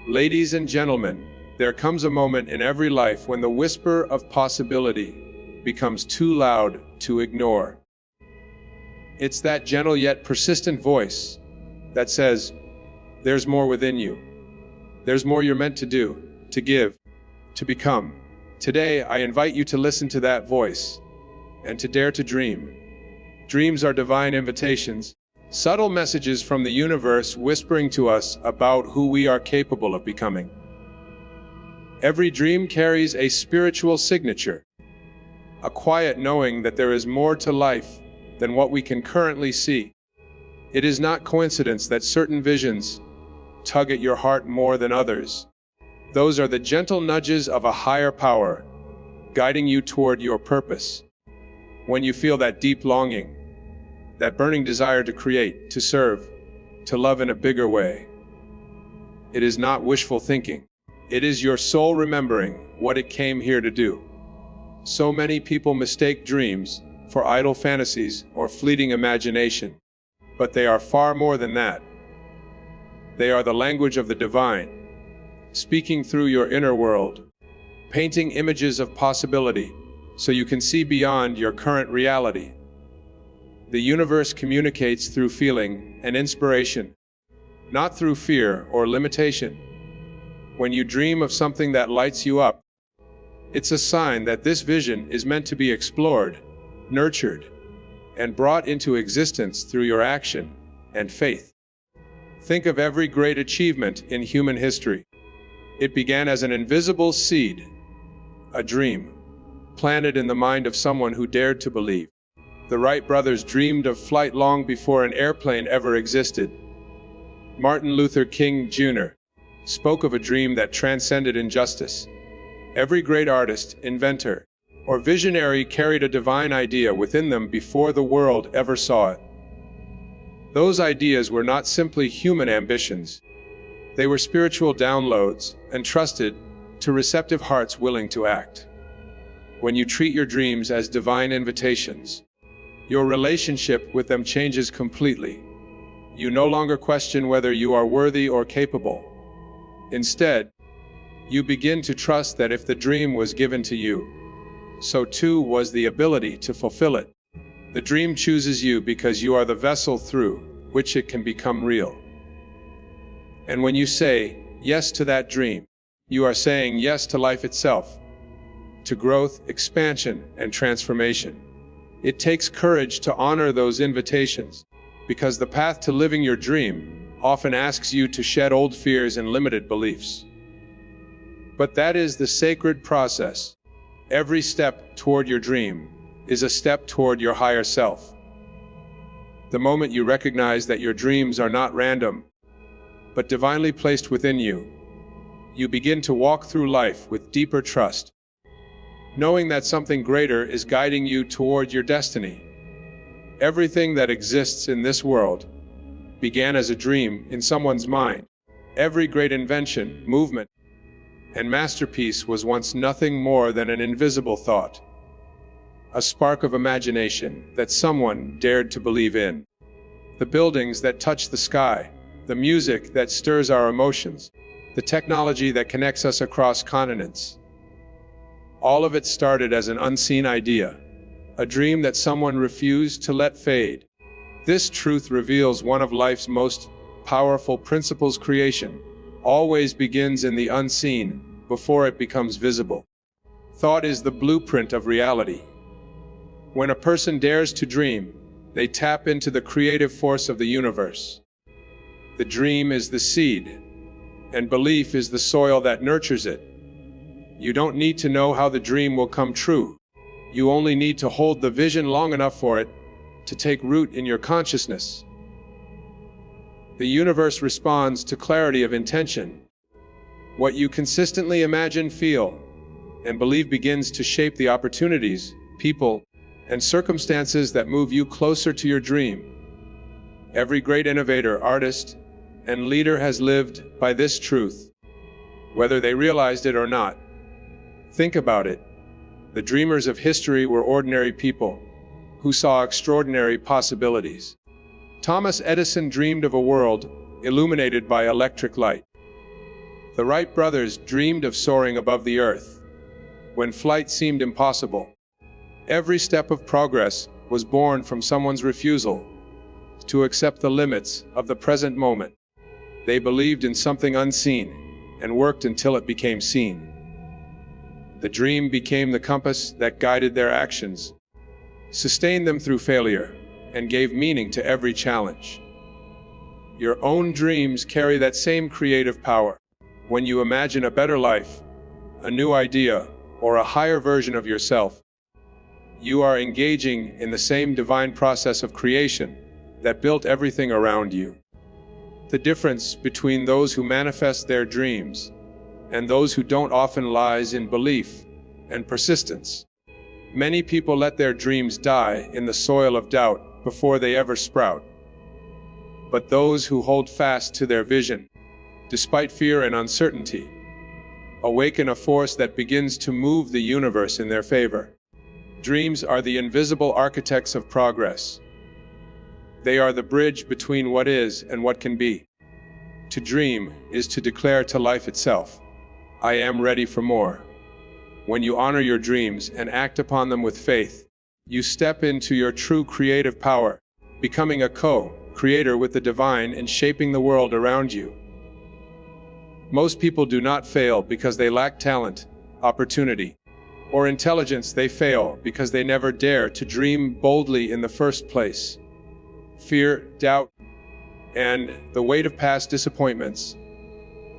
Ladies and gentlemen, there comes a moment in every life when the whisper of possibility becomes too loud to ignore. It's that gentle yet persistent voice that says, there's more within you. There's more you're meant to do, to give, to become. Today, I invite you to listen to that voice and to dare to dream. Dreams are divine invitations, subtle messages from the universe whispering to us about who we are capable of becoming. Every dream carries a spiritual signature, a quiet knowing that there is more to life than what we can currently see. It is not coincidence that certain visions tug at your heart more than others. Those are the gentle nudges of a higher power, guiding you toward your purpose. When you feel that deep longing, that burning desire to create, to serve, to love in a bigger way, it is not wishful thinking. It is your soul remembering what it came here to do. So many people mistake dreams for idle fantasies or fleeting imagination, but they are far more than that. They are the language of the divine, speaking through your inner world, painting images of possibility so you can see beyond your current reality. The universe communicates through feeling and inspiration, not through fear or limitation. When you dream of something that lights you up, it's a sign that this vision is meant to be explored, nurtured, and brought into existence through your action and faith. Think of every great achievement in human history. It began as an invisible seed, a dream, planted in the mind of someone who dared to believe. The Wright brothers dreamed of flight long before an airplane ever existed. Martin Luther King Jr. spoke of a dream that transcended injustice. Every great artist, inventor, or visionary carried a divine idea within them before the world ever saw it. Those ideas were not simply human ambitions. They were spiritual downloads, entrusted to receptive hearts willing to act. When you treat your dreams as divine invitations, your relationship with them changes completely. You no longer question whether you are worthy or capable. Instead, you begin to trust that if the dream was given to you, so too was the ability to fulfill it. The dream chooses you because you are the vessel through which it can become real. And when you say yes to that dream, you are saying yes to life itself, to growth, expansion, and transformation. It takes courage to honor those invitations, because the path to living your dream often asks you to shed old fears and limited beliefs. But that is the sacred process. Every step toward your dream is a step toward your higher self. The moment you recognize that your dreams are not random, but divinely placed within you, you begin to walk through life with deeper trust, knowing that something greater is guiding you toward your destiny. Everything that exists in this world began as a dream in someone's mind. Every great invention, movement, and masterpiece was once nothing more than an invisible thought, a spark of imagination that someone dared to believe in. The buildings that touch the sky, the music that stirs our emotions, the technology that connects us across continents. All of it started as an unseen idea, a dream that someone refused to let fade. This truth reveals one of life's most powerful principles: creation always begins in the unseen before it becomes visible. Thought is the blueprint of reality. When a person dares to dream, they tap into the creative force of the universe. The dream is the seed, and belief is the soil that nurtures it. You don't need to know how the dream will come true. You only need to hold the vision long enough for it to take root in your consciousness. The universe responds to clarity of intention. What you consistently imagine, feel, and believe begins to shape the opportunities, people, and circumstances that move you closer to your dream. Every great innovator, artist, and leader has lived by this truth, whether they realized it or not. Think about it. The dreamers of history were ordinary people who saw extraordinary possibilities. Thomas Edison dreamed of a world illuminated by electric light. The Wright brothers dreamed of soaring above the earth when flight seemed impossible. Every step of progress was born from someone's refusal to accept the limits of the present moment. They believed in something unseen and worked until it became seen. The dream became the compass that guided their actions, sustained them through failure, and gave meaning to every challenge. Your own dreams carry that same creative power. When you imagine a better life, a new idea, or a higher version of yourself, you are engaging in the same divine process of creation that built everything around you. The difference between those who manifest their dreams and those who don't often lies in belief and persistence. Many people let their dreams die in the soil of doubt before they ever sprout. But those who hold fast to their vision, despite fear and uncertainty, awaken a force that begins to move the universe in their favor. Dreams are the invisible architects of progress. They are the bridge between what is and what can be. To dream is to declare to life itself, I am ready for more. When you honor your dreams and act upon them with faith, you step into your true creative power, becoming a co-creator with the divine and shaping the world around you. Most people do not fail because they lack talent, opportunity, or intelligence. They fail because they never dare to dream boldly in the first place. Fear, doubt, and the weight of past disappointments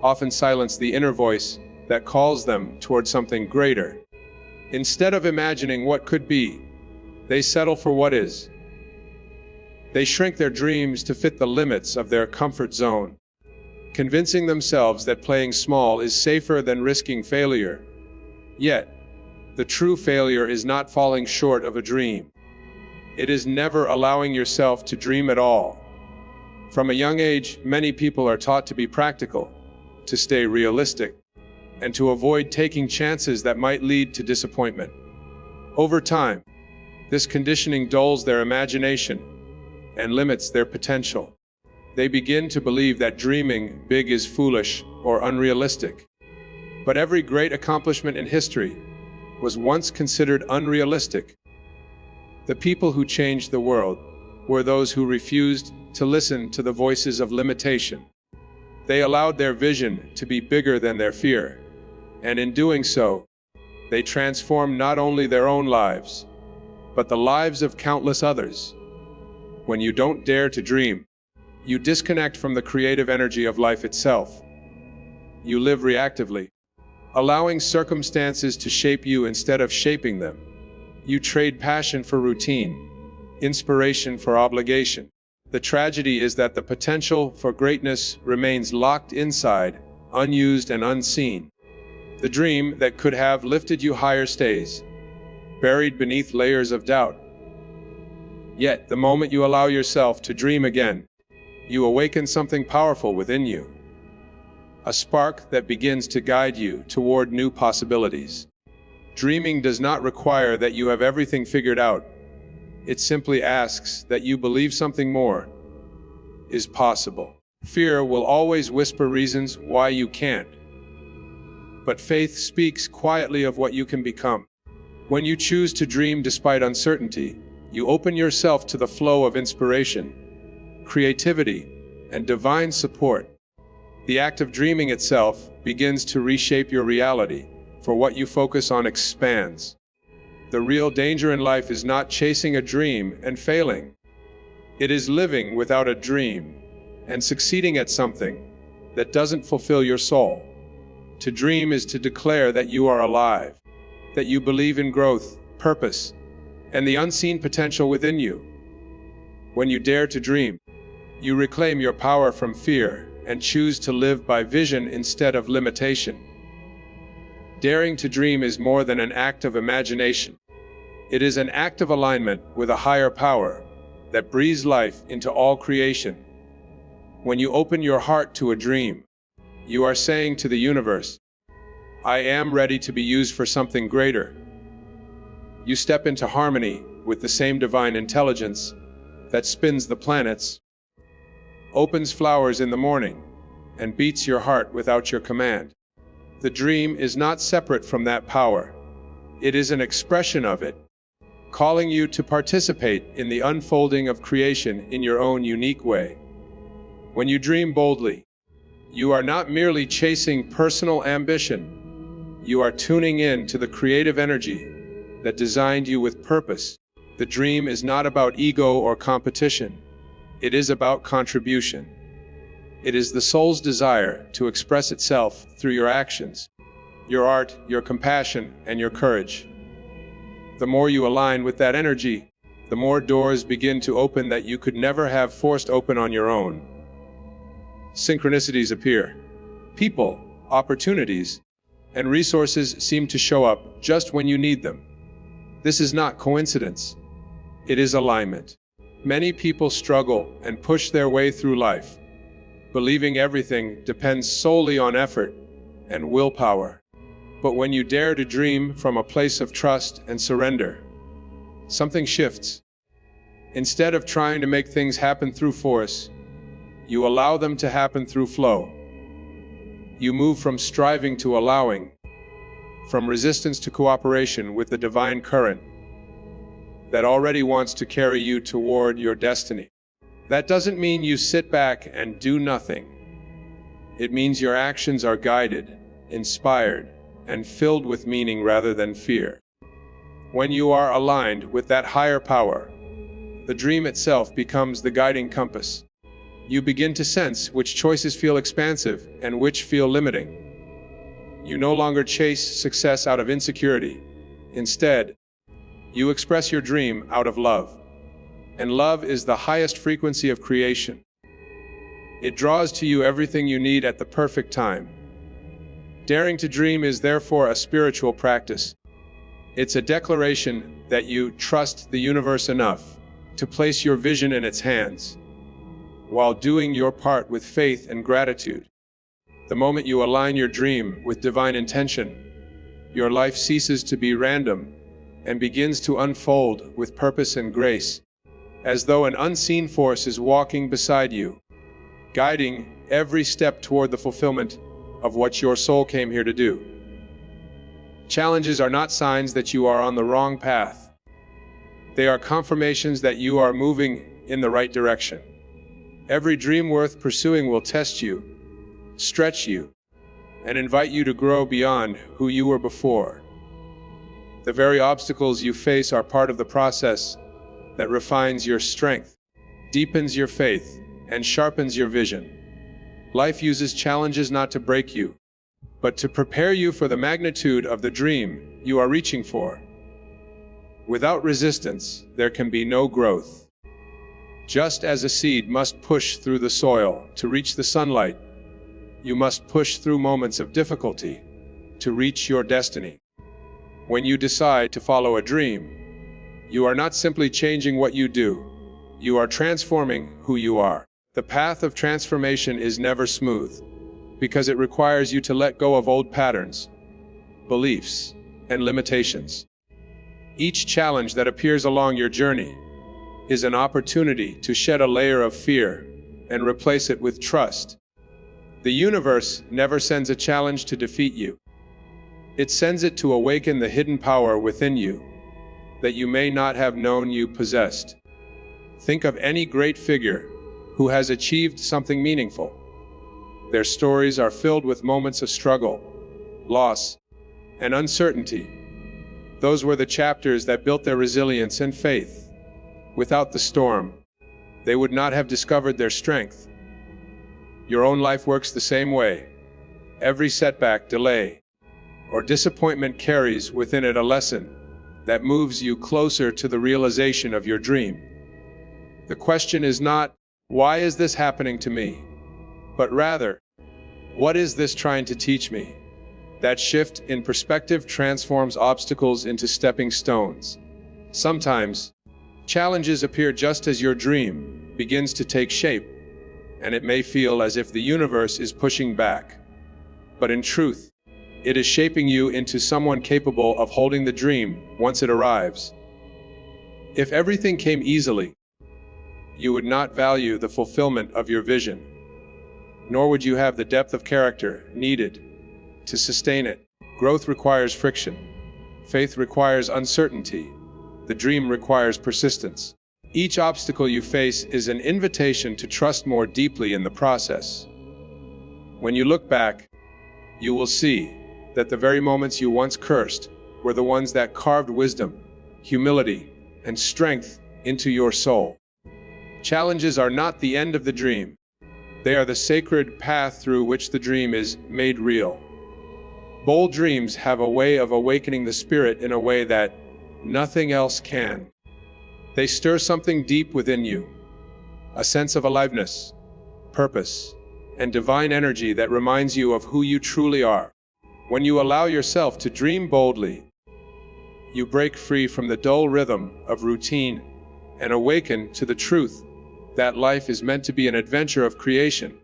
often silence the inner voice that calls them toward something greater. Instead of imagining what could be, they settle for what is. They shrink their dreams to fit the limits of their comfort zone, convincing themselves that playing small is safer than risking failure. Yet, the true failure is not falling short of a dream. It is never allowing yourself to dream at all. From a young age, many people are taught to be practical, to stay realistic, and to avoid taking chances that might lead to disappointment. Over time, this conditioning dulls their imagination and limits their potential. They begin to believe that dreaming big is foolish or unrealistic. But every great accomplishment in history was once considered unrealistic. The people who changed the world were those who refused to listen to the voices of limitation. They allowed their vision to be bigger than their fear, and in doing so, they transformed not only their own lives, but the lives of countless others. When you don't dare to dream, you disconnect from the creative energy of life itself. You live reactively, allowing circumstances to shape you instead of shaping them. You trade passion for routine, inspiration for obligation. The tragedy is that the potential for greatness remains locked inside, unused and unseen. The dream that could have lifted you higher stays buried beneath layers of doubt. Yet, the moment you allow yourself to dream again, you awaken something powerful within you. A spark that begins to guide you toward new possibilities. Dreaming does not require that you have everything figured out. It simply asks that you believe something more is possible. Fear will always whisper reasons why you can't. But faith speaks quietly of what you can become. When you choose to dream despite uncertainty, you open yourself to the flow of inspiration, creativity, and divine support. The act of dreaming itself begins to reshape your reality, for what you focus on expands. The real danger in life is not chasing a dream and failing. It is living without a dream and succeeding at something that doesn't fulfill your soul. To dream is to declare that you are alive, that you believe in growth, purpose, and the unseen potential within you. When you dare to dream, you reclaim your power from fear and choose to live by vision instead of limitation. Daring to dream is more than an act of imagination. It is an act of alignment with a higher power that breathes life into all creation. When you open your heart to a dream, you are saying to the universe, I am ready to be used for something greater. You step into harmony with the same divine intelligence that spins the planets, opens flowers in the morning, and beats your heart without your command. The dream is not separate from that power. It is an expression of it, calling you to participate in the unfolding of creation in your own unique way. When you dream boldly, you are not merely chasing personal ambition. You are tuning in to the creative energy that designed you with purpose. The dream is not about ego or competition. It is about contribution. It is the soul's desire to express itself through your actions, your art, your compassion, and your courage. The more you align with that energy, the more doors begin to open that you could never have forced open on your own. Synchronicities appear. People, opportunities, and resources seem to show up just when you need them. This is not coincidence. It is alignment. Many people struggle and push their way through life, believing everything depends solely on effort and willpower. But when you dare to dream from a place of trust and surrender, something shifts. Instead of trying to make things happen through force, you allow them to happen through flow. You move from striving to allowing, from resistance to cooperation with the divine current that already wants to carry you toward your destiny. That doesn't mean you sit back and do nothing. It means your actions are guided, inspired, and filled with meaning rather than fear. When you are aligned with that higher power, the dream itself becomes the guiding compass. You begin to sense which choices feel expansive and which feel limiting. You no longer chase success out of insecurity. Instead, you express your dream out of love. And love is the highest frequency of creation. It draws to you everything you need at the perfect time. Daring to dream is therefore a spiritual practice. It's a declaration that you trust the universe enough to place your vision in its hands, while doing your part with faith and gratitude. The moment you align your dream with divine intention, your life ceases to be random and begins to unfold with purpose and grace, as though an unseen force is walking beside you, guiding every step toward the fulfillment of what your soul came here to do. Challenges are not signs that you are on the wrong path. They are confirmations that you are moving in the right direction. Every dream worth pursuing will test you, stretch you, and invite you to grow beyond who you were before. The very obstacles you face are part of the process that refines your strength, deepens your faith, and sharpens your vision. Life uses challenges not to break you, but to prepare you for the magnitude of the dream you are reaching for. Without resistance, there can be no growth. Just as a seed must push through the soil to reach the sunlight, you must push through moments of difficulty to reach your destiny. When you decide to follow a dream, you are not simply changing what you do, you are transforming who you are. The path of transformation is never smooth, because it requires you to let go of old patterns, beliefs, and limitations. Each challenge that appears along your journey is an opportunity to shed a layer of fear and replace it with trust. The universe never sends a challenge to defeat you. It sends it to awaken the hidden power within you that you may not have known you possessed. Think of any great figure who has achieved something meaningful. Their stories are filled with moments of struggle, loss, and uncertainty. Those were the chapters that built their resilience and faith. Without the storm, they would not have discovered their strength. Your own life works the same way. Every setback, delay, or disappointment carries within it a lesson that moves you closer to the realization of your dream. The question is not, why is this happening to me? But rather, what is this trying to teach me? That shift in perspective transforms obstacles into stepping stones. Sometimes, challenges appear just as your dream begins to take shape, and it may feel as if the universe is pushing back. But in truth, it is shaping you into someone capable of holding the dream once it arrives. If everything came easily, you would not value the fulfillment of your vision. nor would you have the depth of character needed to sustain it. Growth requires friction. Faith requires uncertainty. The dream requires persistence. Each obstacle you face is an invitation to trust more deeply in the process. When you look back, you will see that the very moments you once cursed were the ones that carved wisdom, humility, and strength into your soul. Challenges are not the end of the dream. They are the sacred path through which the dream is made real. Bold dreams have a way of awakening the spirit in a way that nothing else can. They stir something deep within you, a sense of aliveness, purpose, and divine energy that reminds you of who you truly are. When you allow yourself to dream boldly, you break free from the dull rhythm of routine and awaken to the truth that life is meant to be an adventure of creation,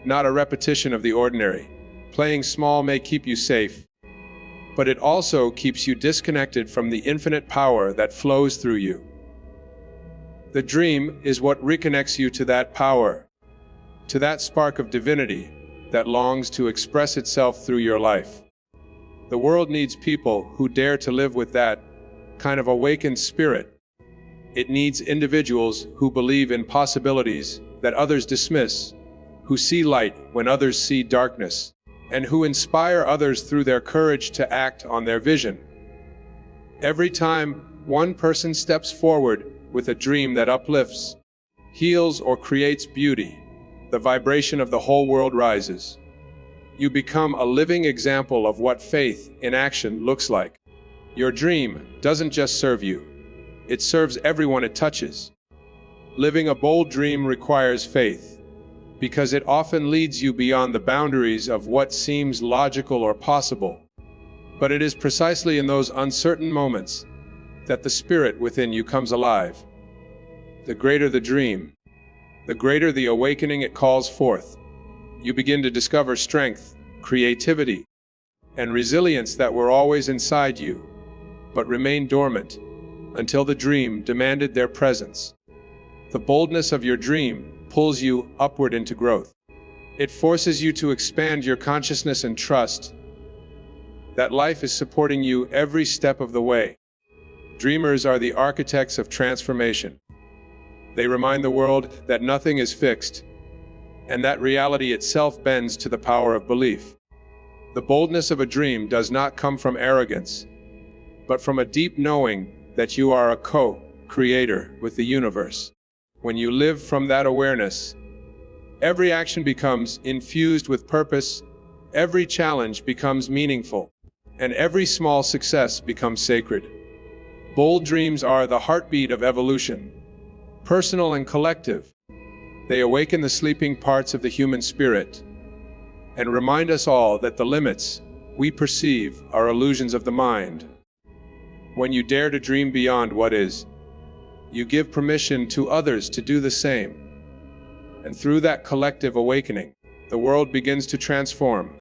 not a repetition of the ordinary. Playing small may keep you safe, but it also keeps you disconnected from the infinite power that flows through you. The dream is what reconnects you to that power, to that spark of divinity that longs to express itself through your life. The world needs people who dare to live with that kind of awakened spirit. It needs individuals who believe in possibilities that others dismiss, who see light when others see darkness, and who inspire others through their courage to act on their vision. Every time one person steps forward with a dream that uplifts, heals, or creates beauty, the vibration of the whole world rises. You become a living example of what faith in action looks like. Your dream doesn't just serve you, it serves everyone it touches. Living a bold dream requires faith, because it often leads you beyond the boundaries of what seems logical or possible. But it is precisely in those uncertain moments that the spirit within you comes alive. The greater the dream, the greater the awakening it calls forth. You begin to discover strength, creativity, and resilience that were always inside you, but remained dormant until the dream demanded their presence. The boldness of your dream pulls you upward into growth. It forces you to expand your consciousness and trust that life is supporting you every step of the way. Dreamers are the architects of transformation. They remind the world that nothing is fixed, and that reality itself bends to the power of belief. The boldness of a dream does not come from arrogance, but from a deep knowing that you are a co-creator with the universe. When you live from that awareness, every action becomes infused with purpose, every challenge becomes meaningful, and every small success becomes sacred. Bold dreams are the heartbeat of evolution, personal and collective. They awaken the sleeping parts of the human spirit and remind us all that the limits we perceive are illusions of the mind. When you dare to dream beyond what is, you give permission to others to do the same. And through that collective awakening, the world begins to transform.